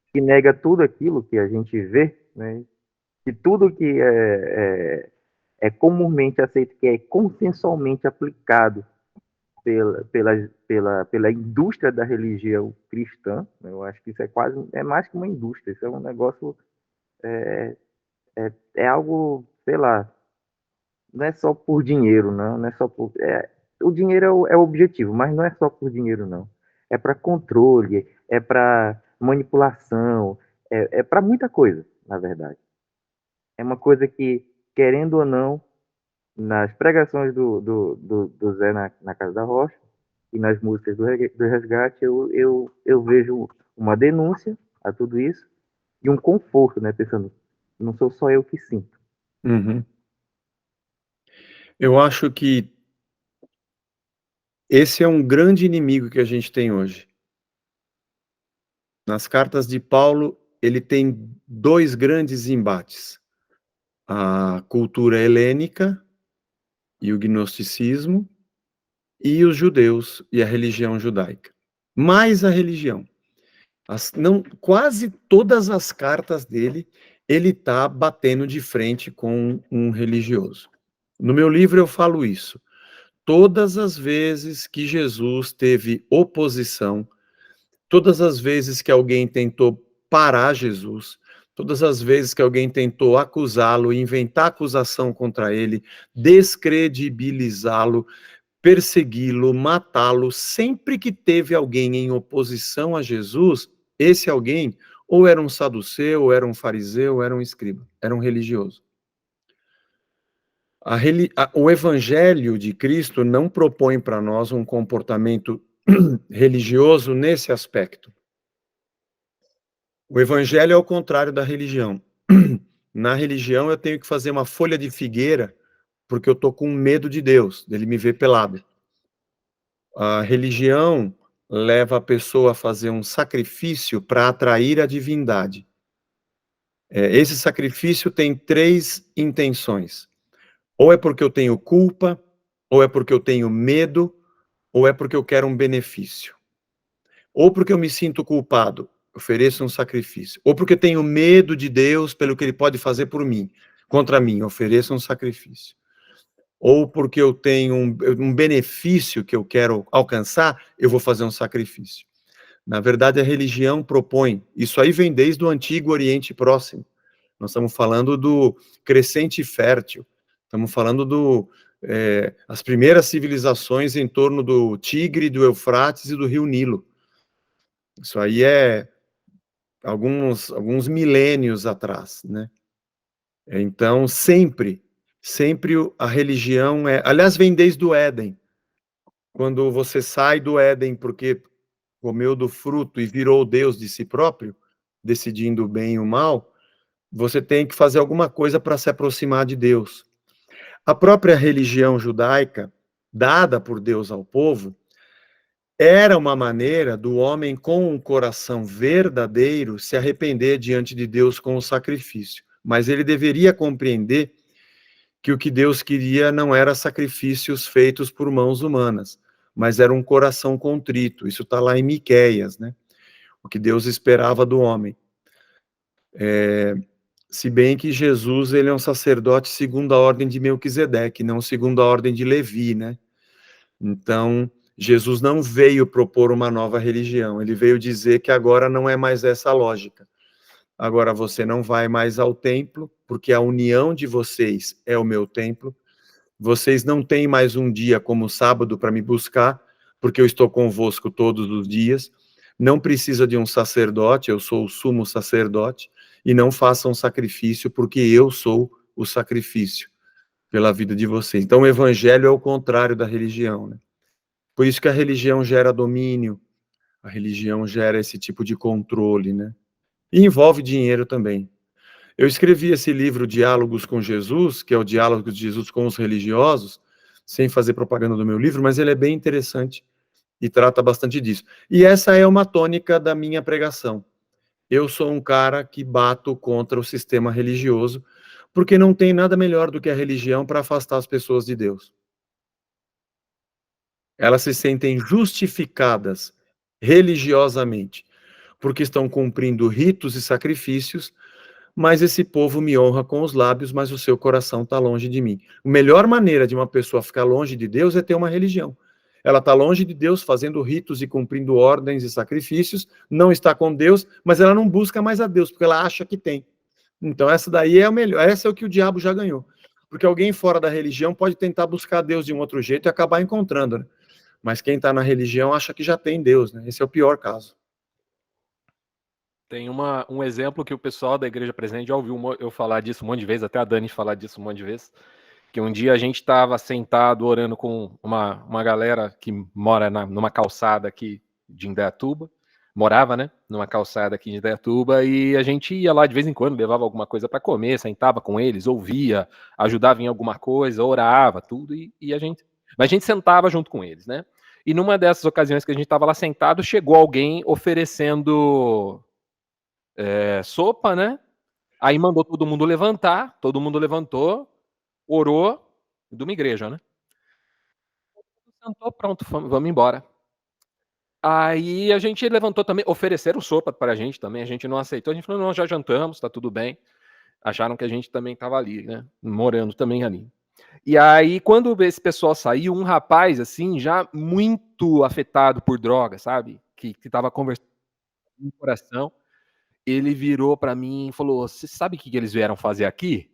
que nega tudo aquilo que a gente vê, né? Que tudo que é comumente aceito, que é consensualmente aplicado pela indústria da religião cristã, né? Eu acho que isso é mais que uma indústria, isso é um negócio, é algo, sei lá, não é só por dinheiro, não é só por... o dinheiro é o objetivo, mas não é só por dinheiro, não. É para controle, é para manipulação, é para muita coisa, na verdade. É uma coisa que, querendo ou não, nas pregações do Zé na Casa da Rocha e nas músicas do Resgate, eu vejo uma denúncia a tudo isso e um conforto, né? Pensando, não sou só eu que sinto. Uhum. Eu acho que esse é um grande inimigo que a gente tem hoje. Nas cartas de Paulo, ele tem 2 grandes embates: a cultura helênica e o gnosticismo, e os judeus e a religião judaica. Mais a religião. Quase todas as cartas dele, ele está batendo de frente com um religioso. No meu livro eu falo isso. Todas as vezes que Jesus teve oposição, todas as vezes que alguém tentou parar Jesus, todas as vezes que alguém tentou acusá-lo, inventar acusação contra ele, descredibilizá-lo, persegui-lo, matá-lo, sempre que teve alguém em oposição a Jesus, esse alguém ou era um saduceu, ou era um fariseu, ou era um escriba, era um religioso. O evangelho de Cristo não propõe para nós um comportamento religioso nesse aspecto. O evangelho é o contrário da religião. Na religião eu tenho que fazer uma folha de figueira porque eu tô com medo de Deus, dele me ver pelado. A religião leva a pessoa a fazer um sacrifício para atrair a divindade. Esse sacrifício tem 3 intenções. Ou é porque eu tenho culpa, ou é porque eu tenho medo, ou é porque eu quero um benefício. Ou porque eu me sinto culpado, ofereço um sacrifício. Ou porque tenho medo de Deus pelo que ele pode fazer por mim, contra mim, ofereço um sacrifício. Ou porque eu tenho um benefício que eu quero alcançar, eu vou fazer um sacrifício. Na verdade, a religião propõe, isso aí vem desde o Antigo Oriente Próximo. Nós estamos falando do Crescente Fértil, estamos falando as primeiras civilizações em torno do Tigre, do Eufrates e do Rio Nilo. Isso aí é alguns milênios atrás, né? Então, sempre a religião aliás, vem desde o Éden. Quando você sai do Éden porque comeu do fruto e virou Deus de si próprio, decidindo o bem e o mal, você tem que fazer alguma coisa para se aproximar de Deus. A própria religião judaica, dada por Deus ao povo, era uma maneira do homem com um coração verdadeiro se arrepender diante de Deus com o sacrifício. Mas ele deveria compreender que o que Deus queria não era sacrifícios feitos por mãos humanas, mas era um coração contrito. Isso está lá em Miqueias, né? O que Deus esperava do homem. Se bem que Jesus, ele é um sacerdote segundo a ordem de Melquisedeque, não segundo a ordem de Levi, né? Então, Jesus não veio propor uma nova religião, ele veio dizer que agora não é mais essa a lógica. Agora você não vai mais ao templo, porque a união de vocês é o meu templo. Vocês não têm mais um dia como sábado para me buscar, porque eu estou convosco todos os dias. Não precisa de um sacerdote, eu sou o sumo sacerdote, e não façam sacrifício, porque eu sou o sacrifício pela vida de vocês. Então o evangelho é o contrário da religião, né? Por isso que a religião gera domínio, a religião gera esse tipo de controle, né? E envolve dinheiro também. Eu escrevi esse livro, Diálogos com Jesus, que é o diálogo de Jesus com os religiosos, sem fazer propaganda do meu livro, mas ele é bem interessante e trata bastante disso. E essa é uma tônica da minha pregação. Eu sou um cara que bato contra o sistema religioso, porque não tem nada melhor do que a religião para afastar as pessoas de Deus. Elas se sentem justificadas religiosamente, porque estão cumprindo ritos e sacrifícios, mas esse povo me honra com os lábios, mas o seu coração está longe de mim. A melhor maneira de uma pessoa ficar longe de Deus é ter uma religião. Ela está longe de Deus, fazendo ritos e cumprindo ordens e sacrifícios, não está com Deus, mas ela não busca mais a Deus, porque ela acha que tem. Então essa daí é o melhor, essa é o que o diabo já ganhou. Porque alguém fora da religião pode tentar buscar Deus de um outro jeito e acabar encontrando, né? Mas quem está na religião acha que já tem Deus, né? Esse é o pior caso. Tem um exemplo que o pessoal da Igreja Presente já ouviu eu falar disso um monte de vezes, até a Dani falar disso um monte de vezes, que um dia a gente estava sentado orando com uma galera que mora numa calçada aqui de Indaiatuba, morava, né, numa calçada aqui de Indaiatuba, e a gente ia lá de vez em quando, levava alguma coisa para comer, sentava com eles, ouvia, ajudava em alguma coisa, orava, tudo, mas a gente sentava junto com eles, né? E numa dessas ocasiões que a gente estava lá sentado, chegou alguém oferecendo sopa, né? Aí mandou todo mundo levantar, todo mundo levantou, orou, de uma igreja, né? Sentou, pronto, vamos embora. Aí a gente levantou também, ofereceram sopa para a gente também, a gente não aceitou, a gente falou, não, já jantamos, tá tudo bem. Acharam que a gente também estava ali, né? Morando também ali. E aí, quando esse pessoal saiu, um rapaz, assim, já muito afetado por droga, sabe? Que tava conversando com o coração, ele virou para mim e falou: "Você sabe o que eles vieram fazer aqui?"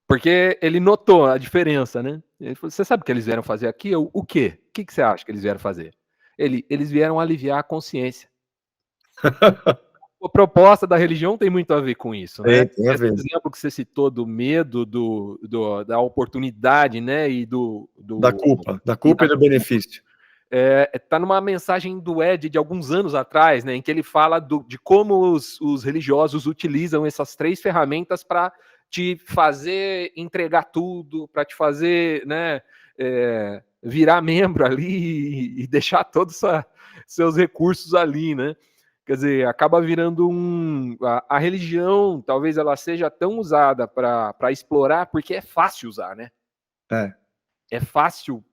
Porque ele notou a diferença, né? Ele falou: "Você sabe o que eles vieram fazer aqui?" Eu: "O quê? O que você acha que eles vieram fazer?" Eles vieram aliviar a consciência. A proposta da religião tem muito a ver com isso, né? Tem a Esse ver. exemplo que você citou do medo, da oportunidade, né? E Da culpa e do benefício. Tá numa mensagem do Ed de alguns anos atrás, né? Em que ele fala de como os religiosos utilizam essas 3 ferramentas para te fazer entregar tudo, para te fazer, né? Virar membro ali e deixar todos seus recursos ali, né? Quer dizer, acaba virando a religião, talvez ela seja tão usada para explorar, porque é fácil usar, né? É fácil,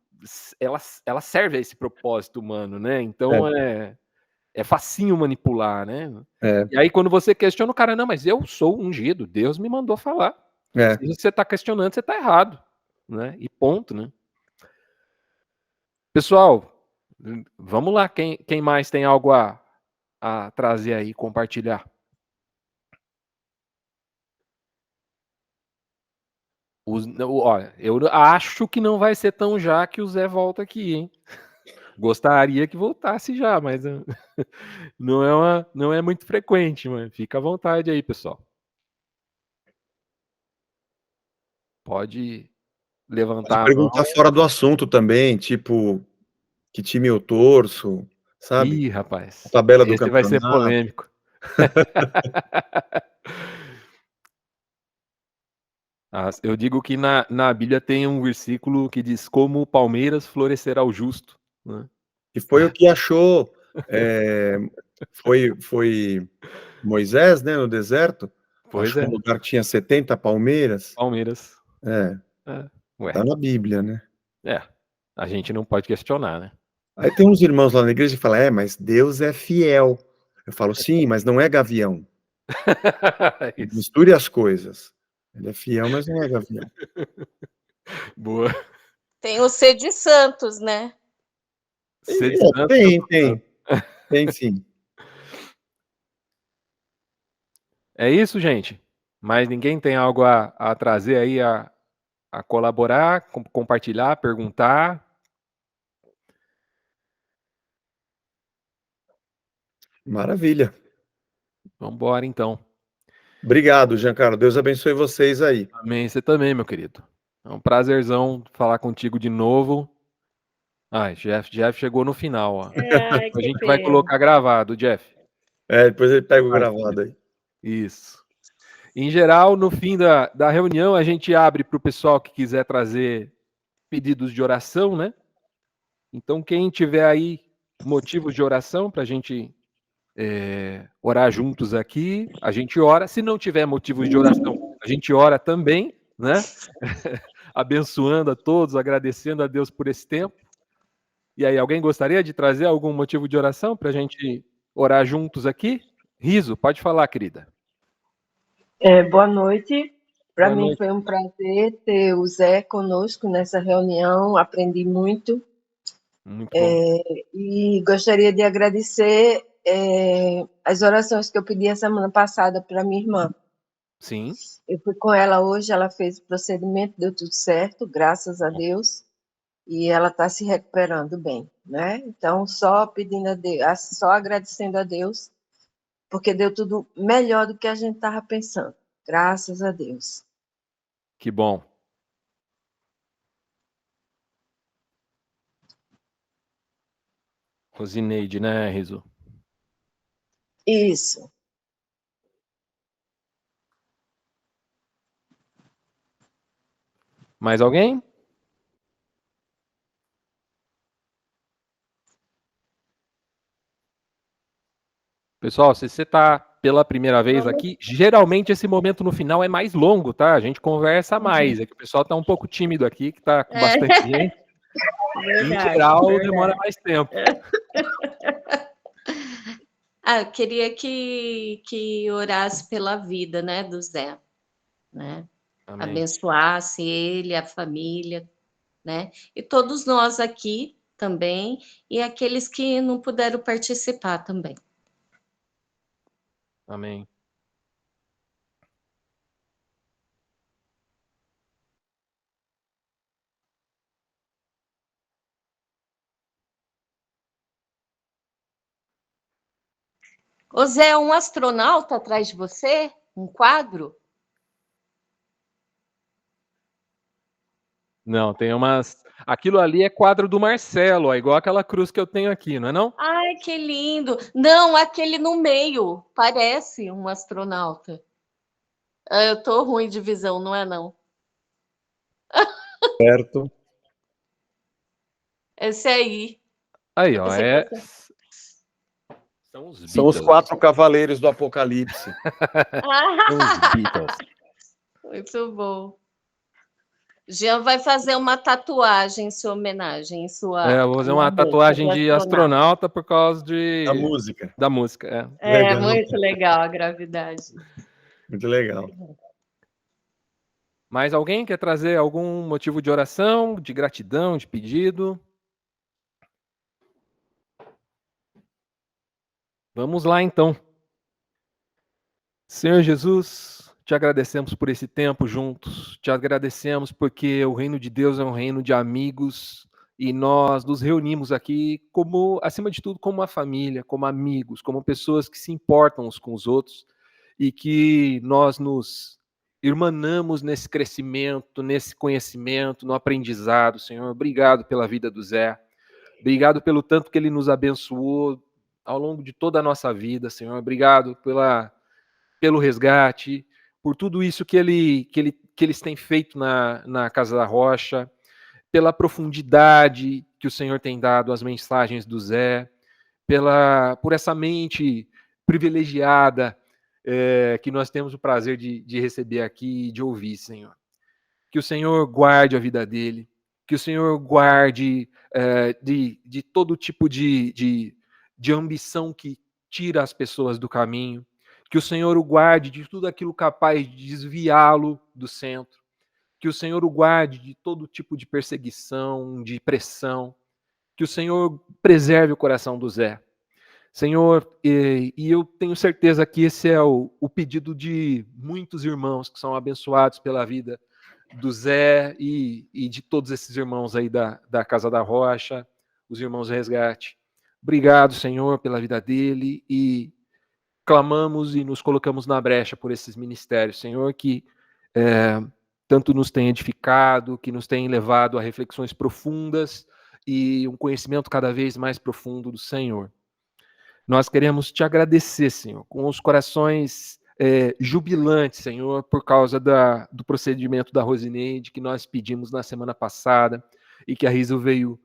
ela serve a esse propósito humano, né? Então é facinho manipular, né? E aí quando você questiona o cara, não, mas eu sou ungido, Deus me mandou falar. Se você está questionando, você está errado, né? E ponto, né? Pessoal, vamos lá, quem mais tem algo a trazer aí, compartilhar? Olha, eu acho que não vai ser tão já que o Zé volta aqui, hein? Gostaria que voltasse já, mas não é muito frequente, mas fica à vontade aí, pessoal. Pode levantar a mão. Perguntar fora do assunto também, tipo, que time eu torço, sabe? Ih, rapaz, A tabela do esse vai ser campeonato. polêmico. Eu digo que na Bíblia tem um versículo que diz como o Palmeiras florescerá o justo, né? E foi o que achou, foi Moisés, né, no deserto, Pois achou é. um lugar que tinha 70 palmeiras. Palmeiras. Ué. Tá na Bíblia, né? A gente não pode questionar, né? Aí tem uns irmãos lá na igreja que falam, mas Deus é fiel. Eu falo, sim, mas não é gavião. Misture as coisas. Ele é fiel, mas não é gavião. Boa. Tem o C de Santos, né? C de Santos. Tem sim. É isso, gente. Mas ninguém tem algo a trazer aí, a colaborar, compartilhar, perguntar? Maravilha. Vamos embora, então. Obrigado, Giancarlo. Deus abençoe vocês aí. Amém. Você também, meu querido. É um prazerzão falar contigo de novo. Jeff chegou no final, ó. Ai, A gente vai colocar gravado, Jeff. Depois ele pega o gravado aí. Isso. Em geral, no fim da reunião, a gente abre para o pessoal que quiser trazer pedidos de oração, né? Então, quem tiver aí motivos de oração para a gente orar juntos aqui, a gente ora. Se não tiver motivos de oração, a gente ora também, né? Abençoando a todos, agradecendo a Deus por esse tempo. E aí, alguém gostaria de trazer algum motivo de oração para a gente orar juntos aqui? Riso, pode falar, querida. Boa noite. Para mim noite. foi um prazer ter o Zé conosco nessa reunião, aprendi muito. Muito bom. E gostaria de agradecer as orações que eu pedi a semana passada para minha irmã. Sim. Eu fui com ela hoje, ela fez o procedimento, deu tudo certo, graças a Deus, e ela está se recuperando bem, né? Então, só pedindo a Deus, só agradecendo a Deus, porque deu tudo melhor do que a gente estava pensando, graças a Deus. Que bom. Rosineide, né, Riso? Isso. Mais alguém? Pessoal, se você está pela primeira vez aqui, geralmente esse momento no final é mais longo, tá? A gente conversa mais. É que o pessoal está um pouco tímido aqui, que está com bastante gente. Verdade, em geral, verdade. demora mais tempo. Eu queria que orasse pela vida, né, do Zé, né? Amém. Abençoasse ele, a família, né? E todos nós aqui também, e aqueles que não puderam participar também. Amém. Ô Zé, um astronauta atrás de você? Um quadro? Não, tem umas. Aquilo ali é quadro do Marcelo, ó, igual aquela cruz que eu tenho aqui, não é não? Ai, que lindo! Não, aquele no meio, parece um astronauta. Eu tô ruim de visão, não é não? Certo. Esse aí. Aí, ó, Pensei que é. você... São os São os Beatles. 4 cavaleiros do Apocalipse. São os Beatles. Muito bom. Jean vai fazer uma tatuagem em sua homenagem, em sua. Eu vou fazer uma roupa tatuagem de astronauta por causa A música. da música. É Legal. muito legal a gravidade. Muito legal. Mais alguém quer trazer algum motivo de oração, de gratidão, de pedido? Vamos lá, então. Senhor Jesus, te agradecemos por esse tempo juntos. Te agradecemos porque o reino de Deus é um reino de amigos e nós nos reunimos aqui como, acima de tudo, como uma família, como amigos, como pessoas que se importam uns com os outros e que nós nos irmanamos nesse crescimento, nesse conhecimento, no aprendizado. Senhor, obrigado pela vida do Zé. Obrigado pelo tanto que ele nos abençoou ao longo de toda a nossa vida, Senhor. Obrigado pelo resgate, por tudo isso que eles têm feito na Casa da Rocha, pela profundidade que o Senhor tem dado às mensagens do Zé, por essa mente privilegiada que nós temos o prazer de receber aqui e de ouvir, Senhor. Que o Senhor guarde a vida dele, que o Senhor guarde de todo tipo de ambição que tira as pessoas do caminho, que o Senhor o guarde de tudo aquilo capaz de desviá-lo do centro, que o Senhor o guarde de todo tipo de perseguição, de pressão, que o Senhor preserve o coração do Zé. Senhor, e eu tenho certeza que esse é o pedido de muitos irmãos que são abençoados pela vida do Zé e de todos esses irmãos aí da Casa da Rocha, os irmãos do Resgate. Obrigado, Senhor, pela vida dele e clamamos e nos colocamos na brecha por esses ministérios, Senhor, que tanto nos tem edificado, que nos tem levado a reflexões profundas e um conhecimento cada vez mais profundo do Senhor. Nós queremos te agradecer, Senhor, com os corações jubilantes, Senhor, por causa do procedimento da Rosineide que nós pedimos na semana passada e que a Riso veio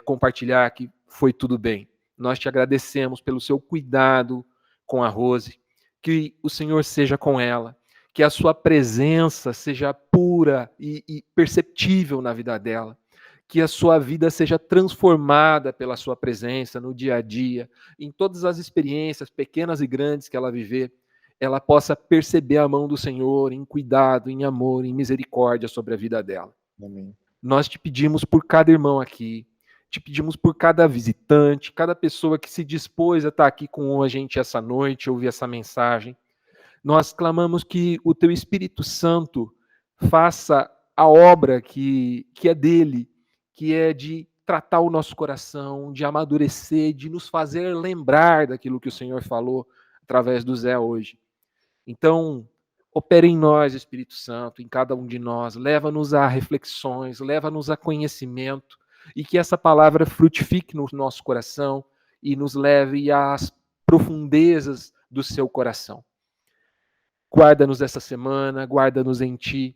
compartilhar que foi tudo bem. Nós te agradecemos pelo seu cuidado com a Rose, que o Senhor seja com ela, que a sua presença seja pura e perceptível na vida dela, que a sua vida seja transformada pela sua presença no dia a dia, em todas as experiências, pequenas e grandes que ela viver, ela possa perceber a mão do Senhor em cuidado, em amor, em misericórdia sobre a vida dela. Amém. Nós te pedimos por cada irmão aqui, te pedimos por cada visitante, cada pessoa que se dispôs a estar aqui com a gente essa noite, ouvir essa mensagem. Nós clamamos que o teu Espírito Santo faça a obra que é dele, que é de tratar o nosso coração, de amadurecer, de nos fazer lembrar daquilo que o Senhor falou através do Zé hoje. Então, opera em nós, Espírito Santo, em cada um de nós, leva-nos a reflexões, leva-nos a conhecimento, e que essa palavra frutifique no nosso coração e nos leve às profundezas do seu coração. Guarda-nos essa semana, guarda-nos em ti,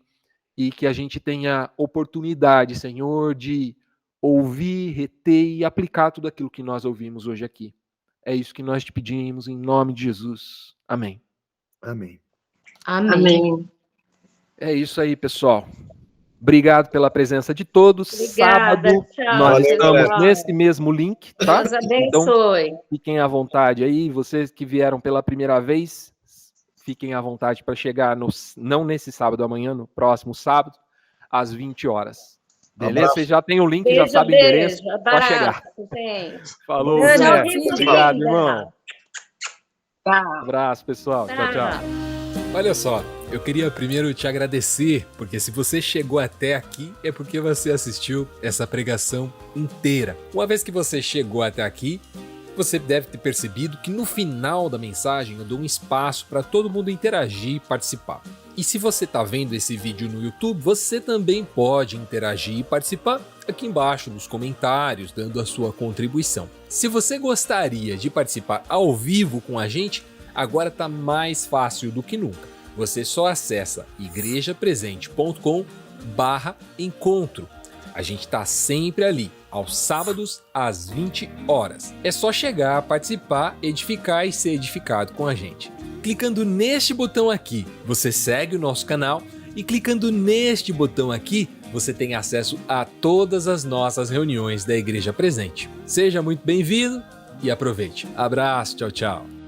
e que a gente tenha oportunidade, Senhor, de ouvir, reter e aplicar tudo aquilo que nós ouvimos hoje aqui. É isso que nós te pedimos, em nome de Jesus. Amém. Amém. Amém. Amém. É isso aí, pessoal. Obrigado pela presença de todos. Obrigada, Sábado tchau, nós Valeu, estamos galera. nesse mesmo link, tá? Deus Então abençoe. fiquem à vontade aí. Vocês que vieram pela primeira vez, fiquem à vontade para chegar não nesse sábado, amanhã, no próximo sábado, às 20 horas. Beleza? Abraço. Vocês já têm o link, já Beijo, sabem o endereço. beijo. Só chegar. Abraço, gente. Falou, Beijo, Zé. filho. Obrigado, Linda. irmão. Tá. Abraço, pessoal. Tchau, tchau. Olha só, eu queria primeiro te agradecer, porque se você chegou até aqui, é porque você assistiu essa pregação inteira. Uma vez que você chegou até aqui, você deve ter percebido que no final da mensagem eu dou um espaço para todo mundo interagir e participar. E se você está vendo esse vídeo no YouTube, você também pode interagir e participar aqui embaixo nos comentários, dando a sua contribuição. Se você gostaria de participar ao vivo com a gente, agora está mais fácil do que nunca. Você só acessa igrejapresente.com/encontro. A gente está sempre ali, aos sábados, às 20 horas. É só chegar, participar, edificar e ser edificado com a gente. Clicando neste botão aqui, você segue o nosso canal e clicando neste botão aqui, você tem acesso a todas as nossas reuniões da Igreja Presente. Seja muito bem-vindo e aproveite. Abraço, tchau, tchau.